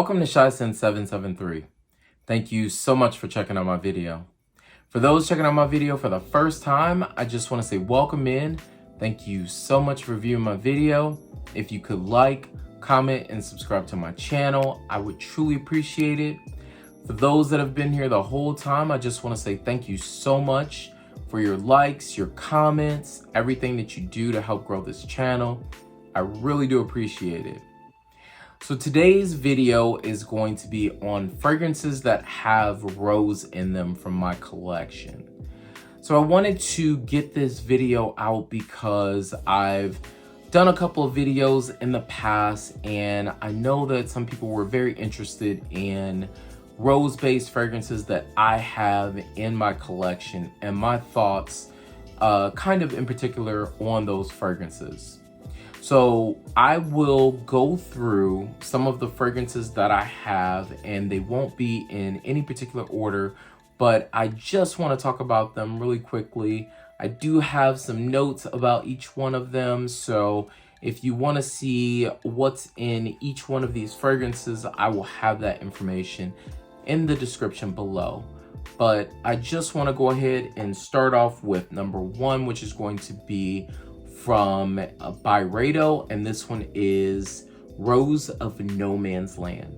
Welcome to Shysen773. Thank you so much for checking out my video. For those checking out my video for the first time, I just want to say welcome in. Thank you so much for viewing my video. If you could like, comment, and subscribe to my channel, I would truly appreciate it. For those that have been here the whole time, I just want to say thank you so much for your likes, your comments, everything that you do to help grow this channel. I really do appreciate it. So today's video is going to be on fragrances that have rose in them from my collection. So I wanted to get this video out because I've done a couple of videos in the past, and I know that some people were very interested in rose-based fragrances that I have in my collection and my thoughts kind of in particular on those fragrances. So I will go through some of the fragrances that I have, and they won't be in any particular order, but I just want to talk about them really quickly. I do have some notes about each one of them, so if you want to see what's in each one of these fragrances, I will have that information in the description below. But I just want to go ahead and start off with number one, which is going to be from Byredo, and this one is Rose of No Man's Land.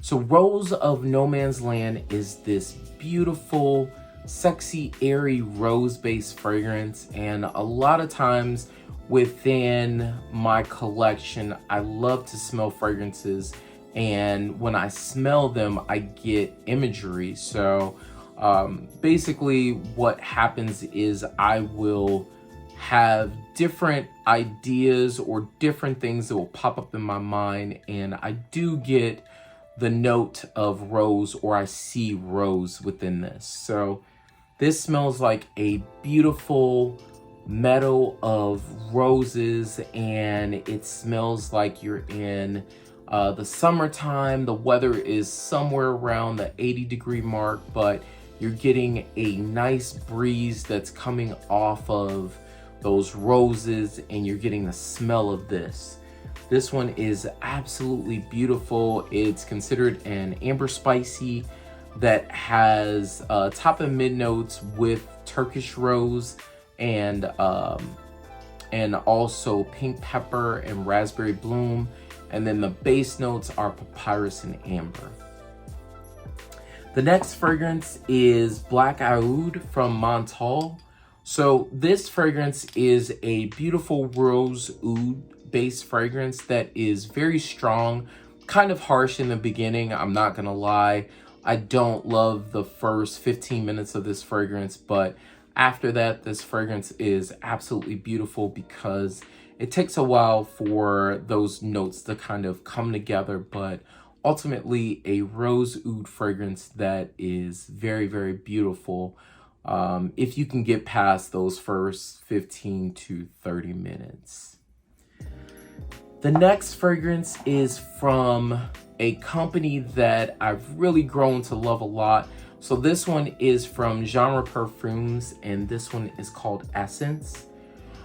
So Rose of No Man's Land is this beautiful, sexy, airy rose-based fragrance, and a lot of times within my collection, I love to smell fragrances, and when I smell them, I get imagery. So basically what happens is I will have different ideas or different things that will pop up in my mind, and I do get the note of rose, or I see rose within this. So this smells like a beautiful meadow of roses, and it smells like you're in the summertime. The weather is somewhere around the 80-degree mark, but you're getting a nice breeze that's coming off of those roses, and you're getting the smell of this. This one is absolutely beautiful. It's considered an amber spicy that has top and mid notes with Turkish rose and also pink pepper and raspberry bloom, and then the base notes are Papyrus and Amber. The next fragrance is Black Aoud from Montal. So this fragrance is a beautiful rose oud based fragrance that is very strong, kind of harsh in the beginning. I'm not gonna lie. I don't love the first 15 minutes of this fragrance, but after that, this fragrance is absolutely beautiful because it takes a while for those notes to kind of come together, but ultimately a rose oud fragrance that is very, very beautiful. If you can get past those first 15 to 30 minutes. The next fragrance is from a company that I've really grown to love a lot. So this one is from Genre Parfums, and this one is called Essence.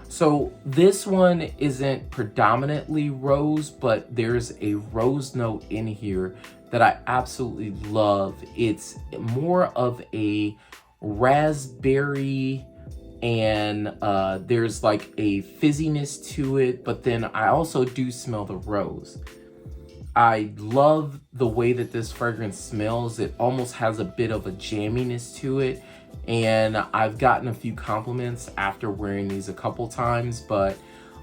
So this one isn't predominantly rose, but there's a rose note in here that I absolutely love. It's more of a raspberry, and there's like a fizziness to it, but then I also do smell the rose. I love the way that this fragrance smells. It almost has a bit of a jamminess to it, and I've gotten a few compliments after wearing these a couple times, but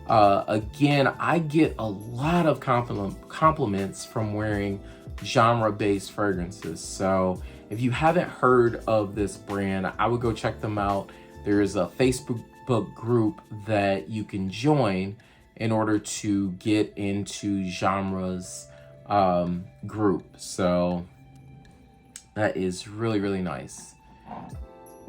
again, I get a lot of compliments from wearing genre-based fragrances. So if you haven't heard of this brand, I would go check them out. There's a Facebook group that you can join in order to get into genres group. So that is really, really nice.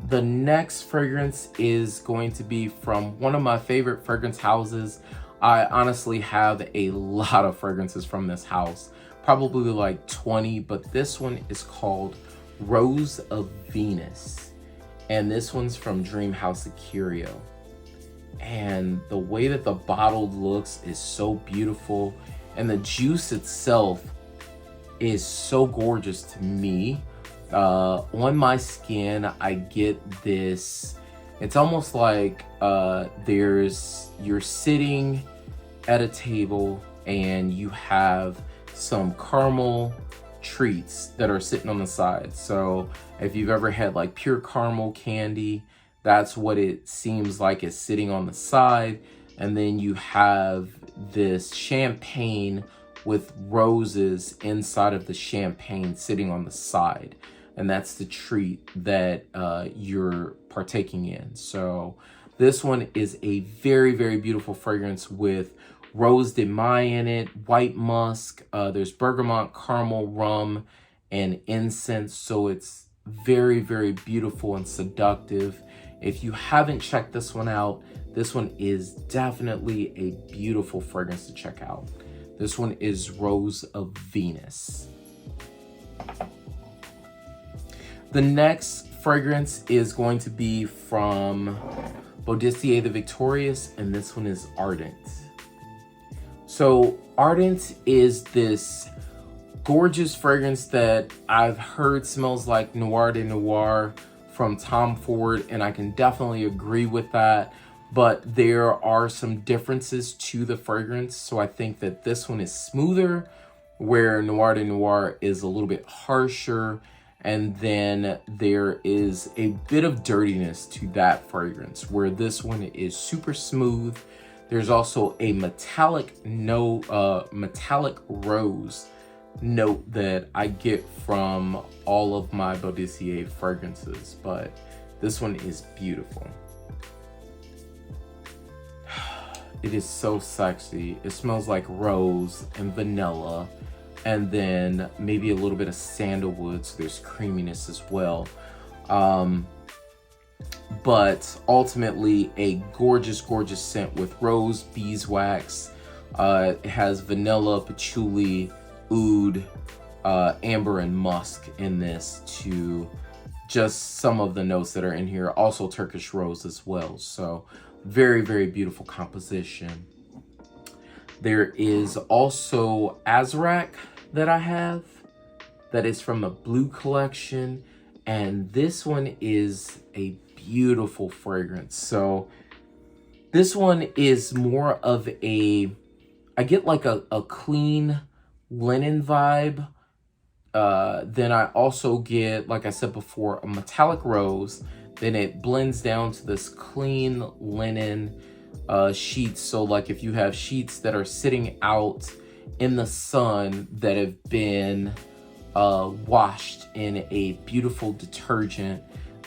The next fragrance is going to be from one of my favorite fragrance houses. I honestly have a lot of fragrances from this house, probably like 20, but this one is called Rose of Venus, and this one's from Dream House of Curio. And the way that the bottle looks is so beautiful, and the juice itself is so gorgeous to me. On my skin, I get this, it's almost like you're sitting at a table and you have some caramel treats that are sitting on the side. So if you've ever had like pure caramel candy, that's what it seems like is sitting on the side. And then you have this champagne with roses inside of the champagne sitting on the side. And that's the treat that you're partaking in. So this one is a very, very beautiful fragrance with rose de mai in it, white musk, there's bergamot, caramel, rum, and incense. So it's very, very beautiful and seductive. If you haven't checked this one out, this one is definitely a beautiful fragrance to check out. This one is Rose of Venus. The next fragrance is going to be from Bodecia the Victorious, and this one is Ardent. So Ardent is this gorgeous fragrance that I've heard smells like Noir de Noir from Tom Ford, and I can definitely agree with that. But there are some differences to the fragrance. So I think that this one is smoother, where Noir de Noir is a little bit harsher. And then there is a bit of dirtiness to that fragrance, where this one is super smooth. There's also a metallic rose note that I get from all of my Bodecia fragrances, but this one is beautiful. It is so sexy. It smells like rose and vanilla, and then maybe a little bit of sandalwood, so there's creaminess as well. But ultimately a gorgeous, gorgeous scent with rose, beeswax. It has vanilla, patchouli, oud, amber, and musk in this, to just some of the notes that are in here. Also Turkish rose as well. So very, very beautiful composition. There is also Azrak that I have, that is from the Blue Collection, and this one is a beautiful fragrance. So this one is more of a, I get like a clean linen vibe. Then I also get, like I said before, a metallic rose. Then it blends down to this clean linen sheets. So like if you have sheets that are sitting out in the sun that have been washed in a beautiful detergent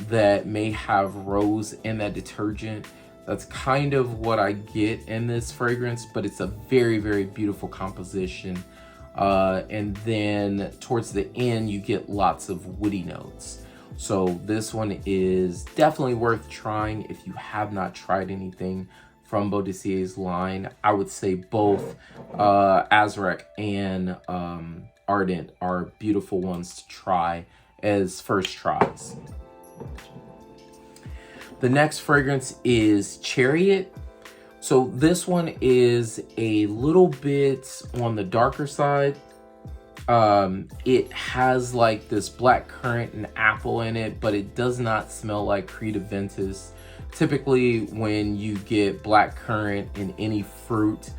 that may have rose in that detergent, that's kind of what I get in this fragrance, but it's a very, very beautiful composition. And then towards the end, you get lots of woody notes. So this one is definitely worth trying if you have not tried anything from Bodecia's line. I would say both Azrak and Ardent are beautiful ones to try as first tries. The next fragrance is Chariot. So this one is a little bit on the darker side. It has like this black currant and apple in it, but it does not smell like Creed Ventus. Typically when you get black currant in any fruit,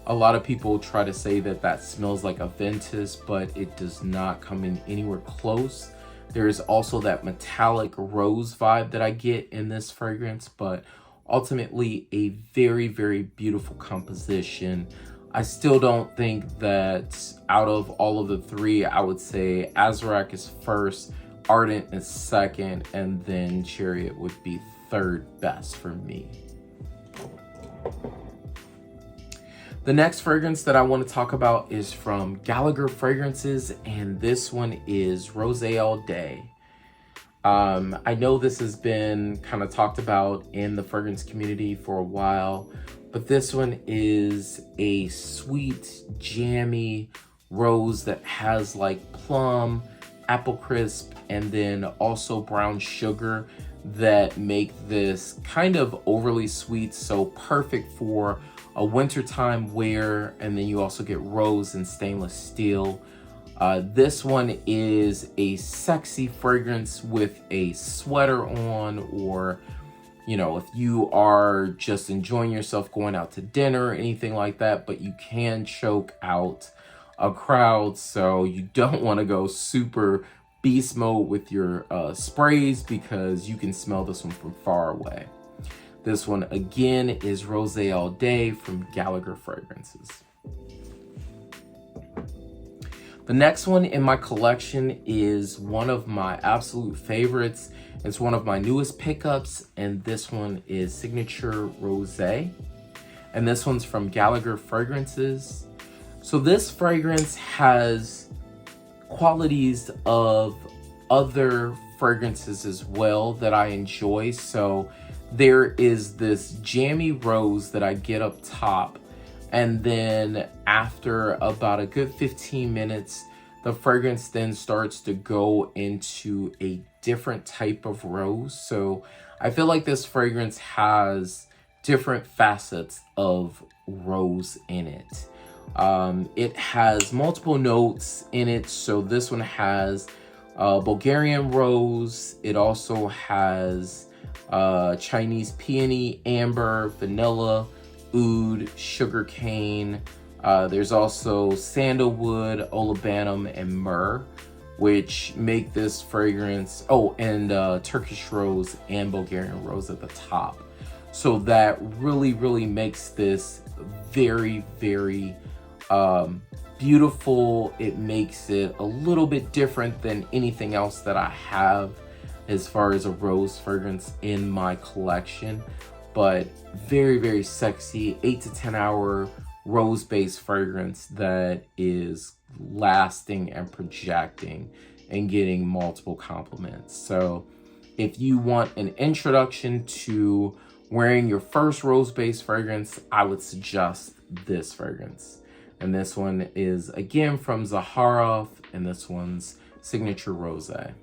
a lot of people try to say that that smells like a Ventus, but it does not come in anywhere close. There is also that metallic rose vibe that I get in this fragrance, but ultimately a very, very beautiful composition. I still don't think that out of all of the three, I would say Azrak is first, Ardent is second, and then Chariot would be third best for me. The next fragrance that I want to talk about is from Gallagher Fragrances, and this one is Rosé All Day. I know this has been kind of talked about in the fragrance community for a while, but this one is a sweet, jammy rose that has like plum, apple crisp, and then also brown sugar that make this kind of overly sweet, so perfect for a wintertime wear. And then you also get rose and stainless steel. This one is a sexy fragrance with a sweater on, or, you know, if you are just enjoying yourself going out to dinner or anything like that, but you can choke out a crowd, so you don't want to go super beast mode with your sprays, because you can smell this one from far away. This one again is Rosé All Day from Gallagher Fragrances. The next one in my collection is one of my absolute favorites. It's one of my newest pickups, and this one is Signature Rosé. And this one's from Gallagher Fragrances. So this fragrance has qualities of other fragrances as well that I enjoy. So there is this jammy rose that I get up top, and then after about a good 15 minutes, the fragrance then starts to go into a different type of rose. So I feel like this fragrance has different facets of rose in it. It has multiple notes in it. So this one has Bulgarian rose. It also has Chinese peony, amber, vanilla, oud, sugarcane. There's also sandalwood, labdanum, and myrrh, which make this fragrance, and Turkish rose and Bulgarian rose at the top. So that really makes this very beautiful. It makes it a little bit different than anything else that I have as far as a rose fragrance in my collection, but very sexy 8 to 10 hour rose-based fragrance that is lasting and projecting and getting multiple compliments. So if you want an introduction to wearing your first rose-based fragrance, I would suggest this fragrance. And this one is again from Zaharoff, and this one's Signature Rosé.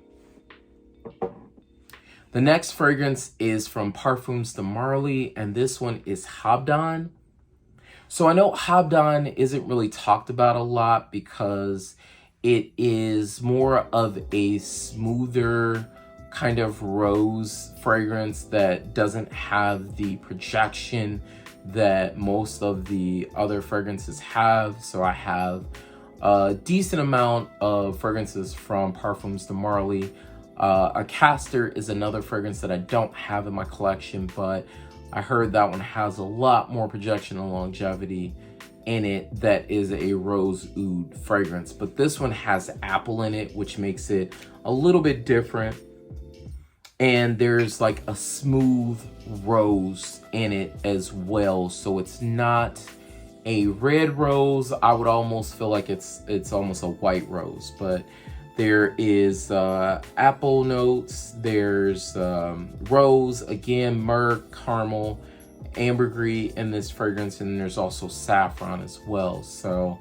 The next fragrance is from Parfums de Marly, and this one is Habdan. So I know Habdan isn't really talked about a lot because it is more of a smoother kind of rose fragrance that doesn't have the projection that most of the other fragrances have. So I have a decent amount of fragrances from Parfums de Marly. A Castor is another fragrance that I don't have in my collection, but I heard that one has a lot more projection and longevity in it. That is a rose oud fragrance, but this one has apple in it, which makes it a little bit different. And there's like a smooth rose in it as well. So it's not a red rose. I would almost feel like it's almost a white rose, but there is apple notes, there's rose, again, myrrh, caramel, ambergris in this fragrance, and there's also saffron as well. So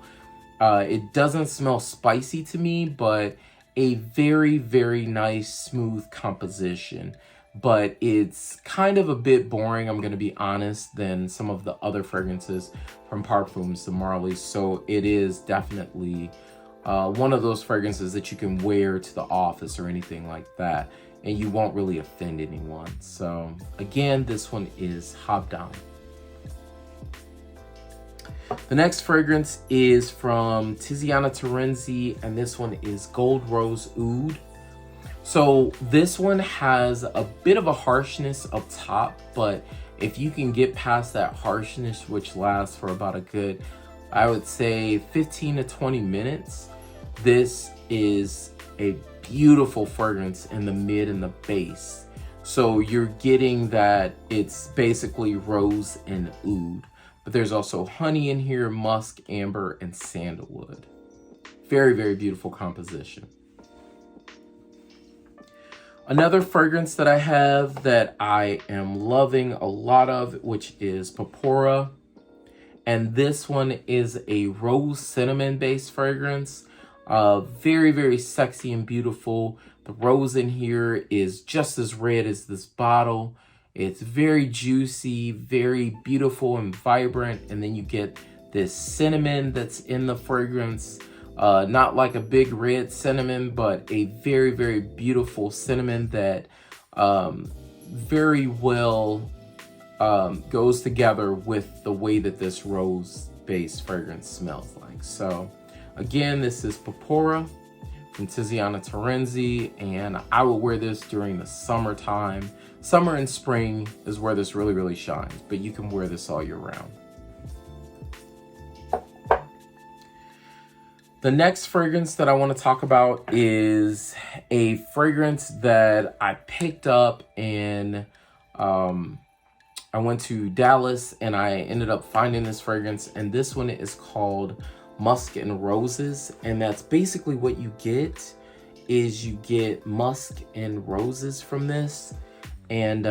it doesn't smell spicy to me, but a very nice smooth composition. But it's kind of a bit boring, I'm gonna be honest, than some of the other fragrances from Parfums de Marly. So it is definitely one of those fragrances that you can wear to the office or anything like that, and you won't really offend anyone. So again, this one is Habdan. The next fragrance is from Tiziana Terenzi, and this one is Gold Rose Oud. So this one has a bit of a harshness up top, but if you can get past that harshness, which lasts for about a good, I would say 15 to 20 minutes, this is a beautiful fragrance in the mid and the base. So you're getting that it's basically rose and oud, but there's also honey in here, musk, amber, and sandalwood. Very beautiful composition. Another fragrance that I have that I am loving a lot of, which is Papora. And this one is a rose cinnamon based fragrance. Very sexy and beautiful. The rose in here is just as red as this bottle. It's very juicy, very beautiful and vibrant. And then you get this cinnamon that's in the fragrance, Not like a big red cinnamon, but a very, very beautiful cinnamon that very well goes together with the way that this rose-based fragrance smells like. So again, this is Papora from Tiziana Terenzi, and I will wear this during the summertime. Summer and spring is where this really, really shines, but you can wear this all year round. The next fragrance that I want to talk about is a fragrance that I picked up in, I went to Dallas and I ended up finding this fragrance, and this one is called Musk and Roses. And that's basically what you get, is you get musk and roses from this. And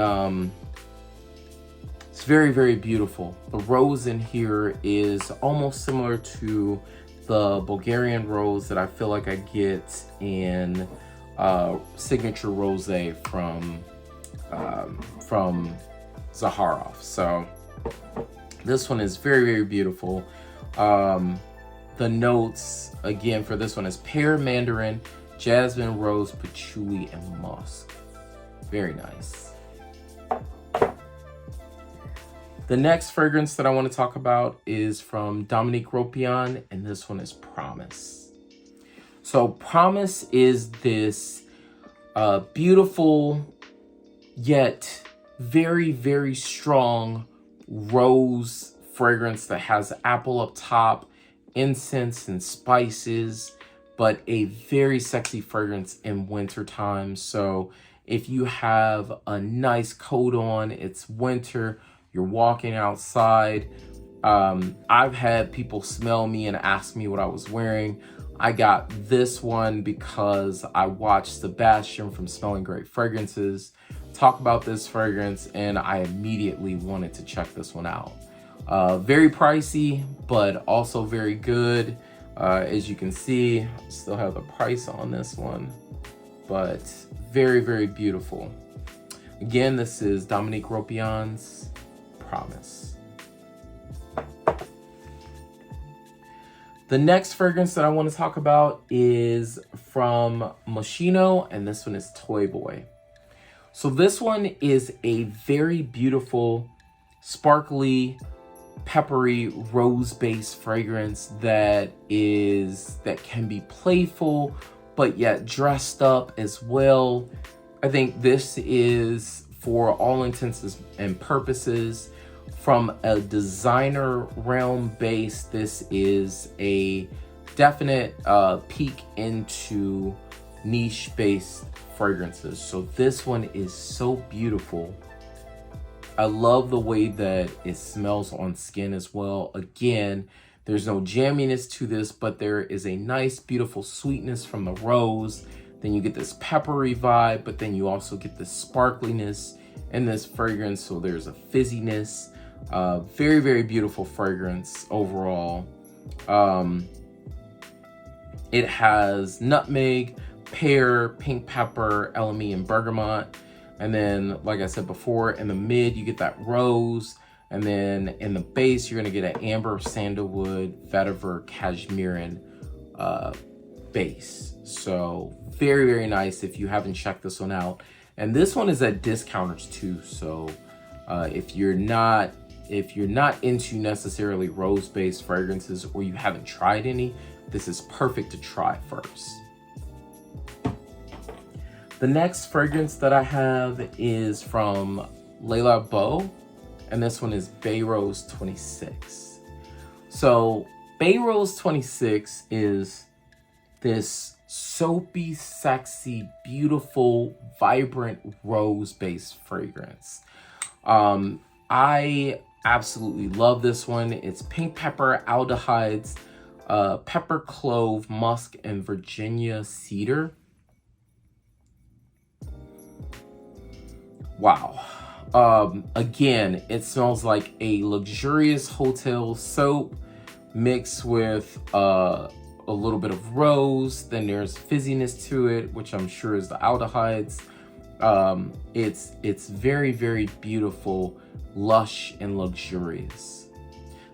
it's very, very beautiful. The rose in here is almost similar to the Bulgarian rose that I feel like I get in Signature Rosé from Zaharoff. So this one is very, very beautiful. The notes, again, for this one is pear, mandarin, jasmine, rose, patchouli, and musk. Very nice. The next fragrance that I want to talk about is from Dominique Ropion, and this one is Promise. So Promise is this beautiful yet very, very strong rose fragrance that has apple up top, incense and spices, but a very sexy fragrance in wintertime. So if you have a nice coat on, it's winter, you're walking outside. I've had people smell me and ask me what I was wearing. I got this one because I watched Sebastian from Smelling Great Fragrances talk about this fragrance, and I immediately wanted to check this one out. Very pricey, but also very good. As you can see, I still have the price on this one, but very, very beautiful. Again, this is Dominique Ropion's Promise. The next fragrance that I want to talk about is from Moschino, and this one is Toy Boy. So this one is a very beautiful, sparkly, peppery, rose-based fragrance that can be playful, but yet dressed up as well. I think this is, for all intents and purposes, from a designer realm base, this is a definite peek into niche-based fragrances. So this one is so beautiful. I love the way that it smells on skin as well. Again, there's no jamminess to this, but there is a nice, beautiful sweetness from the rose. Then you get this peppery vibe, but then you also get this sparkliness in this fragrance. So there's a fizziness. Very, very beautiful fragrance overall. It has nutmeg, pear, pink pepper, elemi, and bergamot. And then, like I said before, in the mid, you get that rose. And then in the base, you're gonna get an amber, sandalwood, vetiver, cashmerean base. So very, very nice if you haven't checked this one out. And this one is at discounters too. So if you're not into necessarily rose-based fragrances, or you haven't tried any, this is perfect to try first. The next fragrance that I have is from Le Labo, and this one is Bay Rose 26. So Bay Rose 26 is this soapy, sexy, beautiful, vibrant rose-based fragrance. I absolutely love this one. It's pink pepper, aldehydes, pepper, clove, musk, and Virginia cedar. Wow. Again, it smells like a luxurious hotel soap mixed with a little bit of rose. Then there's fizziness to it, which I'm sure is the aldehydes. It's very, very beautiful, lush, and luxurious.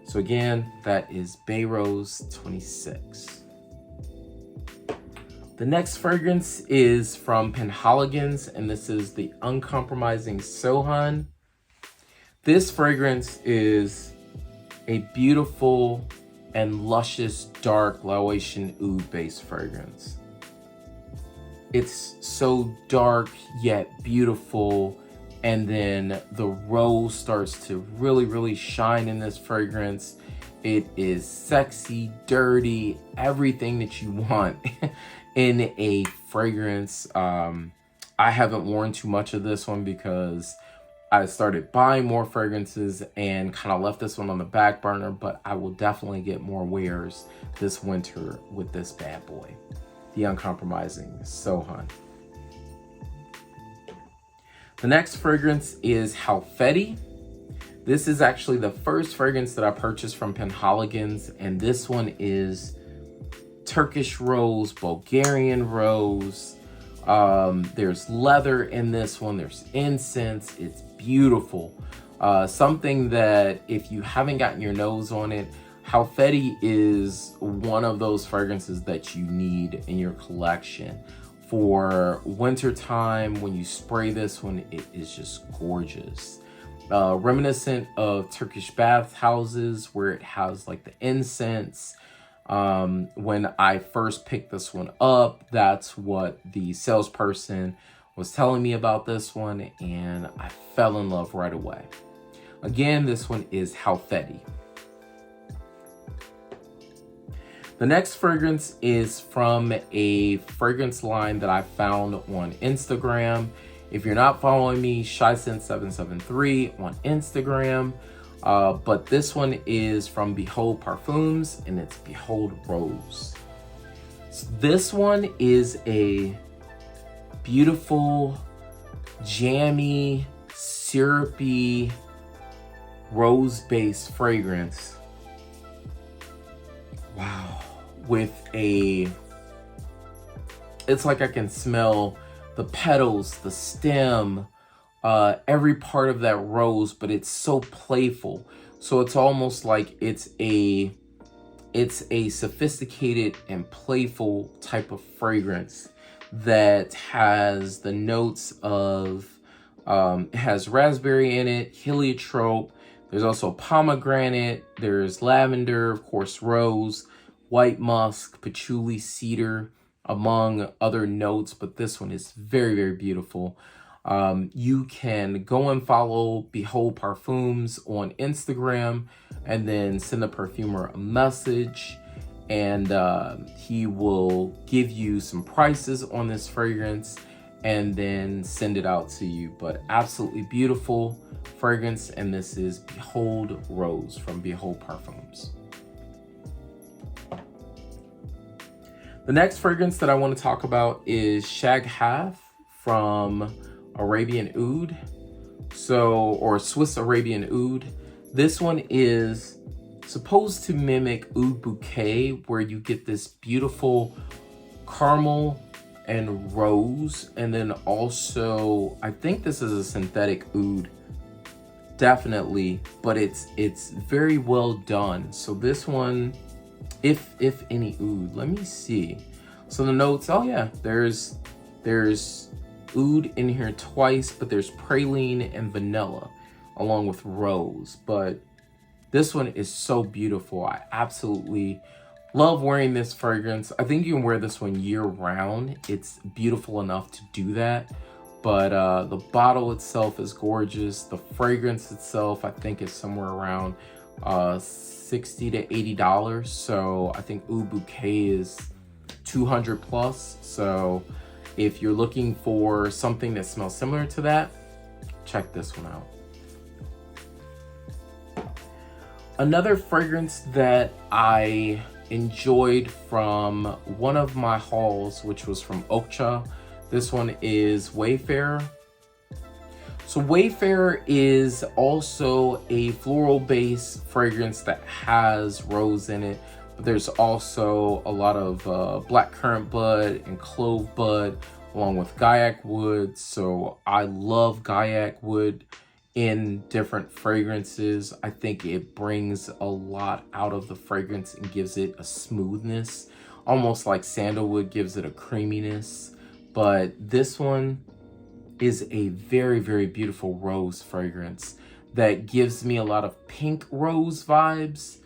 So again, that is Bay Rose 26. The next fragrance is from Penhaligon's, and this is the Uncompromising Sohan. This fragrance is a beautiful and luscious dark Laotian oud based fragrance. It's so dark yet beautiful, and then the rose starts to really shine in this fragrance. It is sexy, dirty, everything that you want in a fragrance. I haven't worn too much of this one because I started buying more fragrances and kind of left this one on the back burner, but I will definitely get more wears this winter with this bad boy, the Uncompromising Sohan. The next fragrance is Halfeti. This is actually the first fragrance that I purchased from Penhaligon's, and this one is Turkish rose, Bulgarian rose. There's leather in this one, there's incense, it's beautiful. Something that if you haven't gotten your nose on it, Halfeti is one of those fragrances that you need in your collection. For winter time, when you spray this one, it is just gorgeous. Reminiscent of Turkish bathhouses where it has like the incense. When I first picked this one up, that's what the salesperson was telling me about this one, and I fell in love right away. Again, this one is Halfeti. The next fragrance is from a fragrance line that I found on Instagram. If you're not following me, ShyScent773 on Instagram. But this one is from Behold Parfums, and it's Behold Rose. So this one is a beautiful, jammy, syrupy, rose-based fragrance. Wow. With it's like I can smell the petals, the stem, every part of that rose, but it's so playful. So it's almost like it's a sophisticated and playful type of fragrance that has the notes of, it has raspberry in it, heliotrope, there's also pomegranate, there's lavender, of course, rose, white musk, patchouli, cedar, among other notes, but this one is very beautiful. You can go and follow Behold Parfums on Instagram and then send the perfumer a message, and he will give you some prices on this fragrance and then send it out to you. But absolutely beautiful fragrance, and this is Behold Rose from Behold Parfums. The next fragrance that I want to talk about is Shaghath from Arabian Oud, or Swiss Arabian Oud. This one is supposed to mimic Oud Bouquet, where you get this beautiful caramel and rose, and then also I think this is a synthetic oud, definitely, but it's very well done. So this one, if any oud, let me see. So the notes, oh yeah, there's oud in here twice, but there's praline and vanilla along with rose. But this one is so beautiful. I absolutely love wearing this fragrance. I think you can wear this one year round. It's beautiful enough to do that. But the bottle itself is gorgeous. The fragrance itself, I think, is somewhere around $60 to $80. So I think Oud Bouquet is 200 plus. So if you're looking for something that smells similar to that, check this one out. Another fragrance that I enjoyed from one of my hauls, which was from Okja. This one is Wayfarer. So Wayfarer is also a floral-based fragrance that has rose in it, but there's also a lot of black currant bud and clove bud, along with Gaiac wood. So I love Gaiac wood in different fragrances. I think it brings a lot out of the fragrance and gives it a smoothness. almost like sandalwood gives it a creaminess. But this one is a very, very beautiful rose fragrance that gives me a lot of pink rose vibes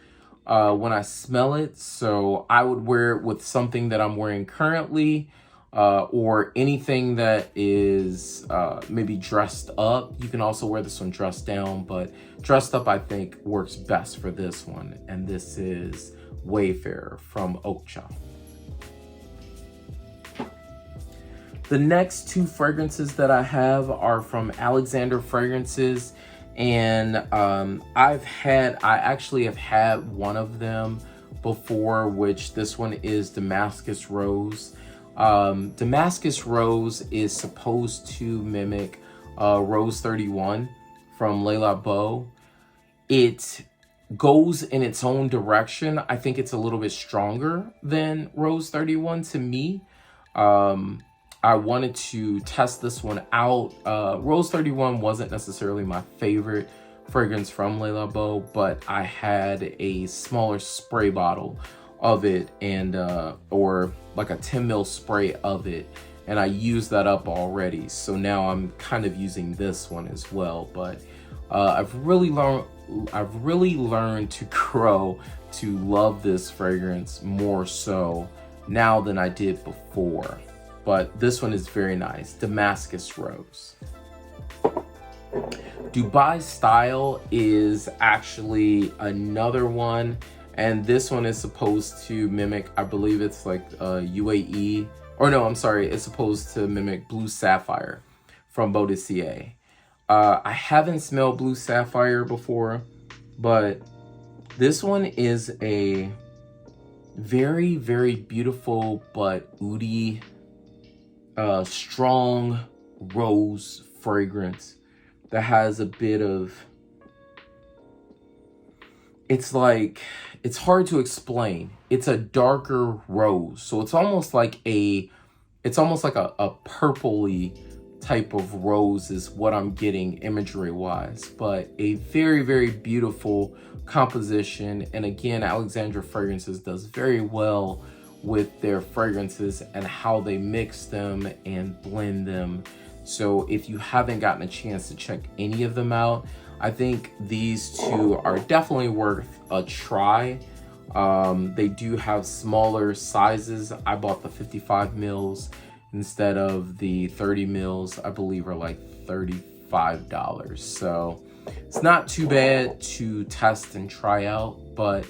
when I smell it. So I would wear it with something that I'm wearing currently, or anything that is maybe dressed up. You can also wear this one dressed down, but dressed up I think works best for this one. And this is Wayfarer from Oakja. The next two fragrances that I have are from Alexander Fragrances, and I actually have had one of them before, which this one is Damascus Rose. Damascus Rose is supposed to mimic Rose 31 from Le Labo. It goes in its own direction. I think it's a little bit stronger than Rose 31 to me. I wanted to test this one out. Rose 31 wasn't necessarily my favorite fragrance from Le Labo, but I had a smaller spray bottle of it, and or like a 10 ml spray of it, and I used that up already. So now I'm kind of using this one as well. But I've really learned to grow to love this fragrance more so now than I did before. But this one is very nice, Damascus Rose. Dubai Style is actually another one, and this one is supposed to mimic, I believe it's like UAE, or no, I'm sorry, it's supposed to mimic Blue Sapphire from Bodecia. I haven't smelled Blue Sapphire before, but this one is a very, very beautiful but oudy, strong rose fragrance that has a bit of, it's hard to explain. It's a darker rose, so it's almost like a purpley type of rose is what I'm getting imagery wise, but a very, very beautiful composition. And again, Alexander Fragrances does very well with their fragrances and how they mix them and blend them. So if you haven't gotten a chance to check any of them out, I think these two are definitely worth a try. They do have smaller sizes. I bought the 55 mils instead of the 30 mils, I believe are like $35. So it's not too bad to test and try out, but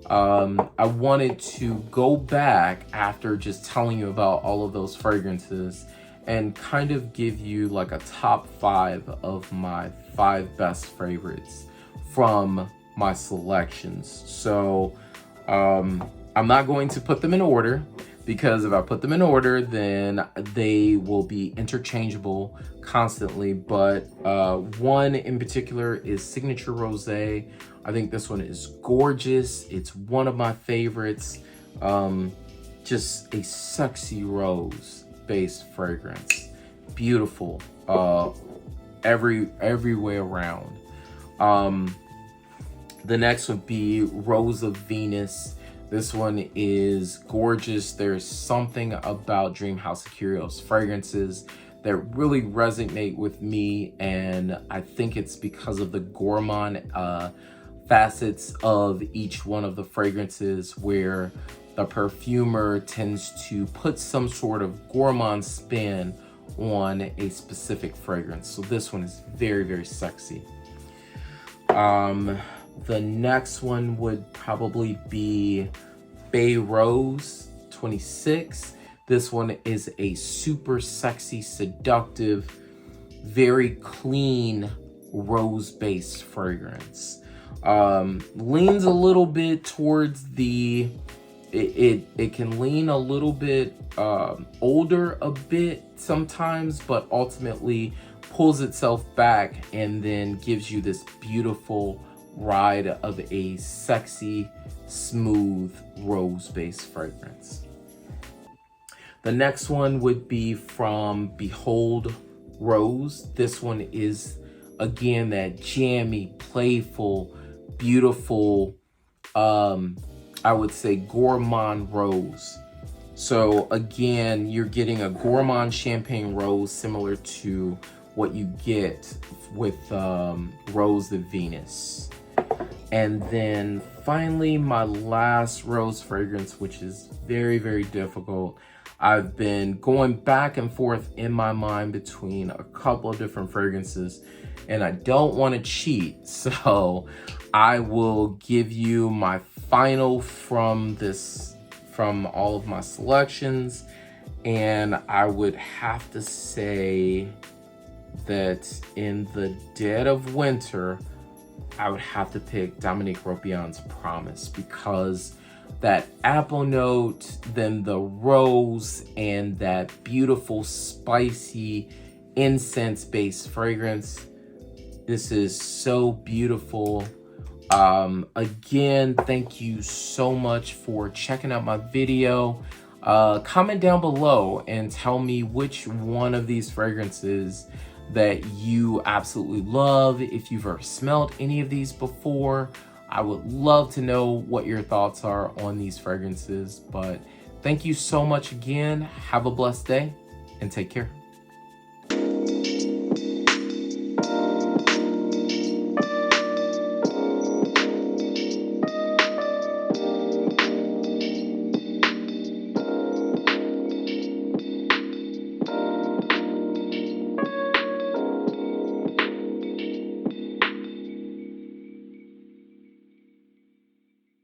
I wanted to go back after just telling you about all of those fragrances and kind of give you like a top 5 of my 5 best favorites from my selections. So I'm not going to put them in order, because if I put them in order, then they will be interchangeable constantly. But one in particular is Signature Rosé. I think this one is gorgeous. It's one of my favorites. Just a sexy rose-based fragrance. Beautiful every way around. The next would be Rose of Venus. This one is gorgeous. There's something about Dream House of Curios fragrances that really resonate with me, and I think it's because of the gourmand facets of each one of the fragrances, where the perfumer tends to put some sort of gourmand spin on a specific fragrance. So this one is very, very sexy. The next one would probably be Bay Rose 26. This one is a super sexy, seductive, very clean rose-based fragrance. Leans a little bit towards the, it can lean a little bit older a bit sometimes, but ultimately pulls itself back and then gives you this beautiful ride of a sexy, smooth rose-based fragrance. The next one would be from Behold Rose. This one is, again, that jammy, playful, beautiful I would say Gourmand Rose. So again, you're getting a Gourmand Champagne Rose similar to what you get with Rose de Venus. And then finally, my last rose fragrance, which is very, very difficult. I've been going back and forth in my mind between a couple of different fragrances, and I don't want to cheat. So I will give you my final from all of my selections. And I would have to say that in the dead of winter, I would have to pick Dominique Ropion's Promise, because that apple note, then the rose, and that beautiful spicy incense-based fragrance. This is so beautiful. Again, thank you so much for checking out my video. Comment down below and tell me which one of these fragrances that you absolutely love. If you've ever smelled any of these before, I would love to know what your thoughts are on these fragrances. But thank you so much again. Have a blessed day and take care.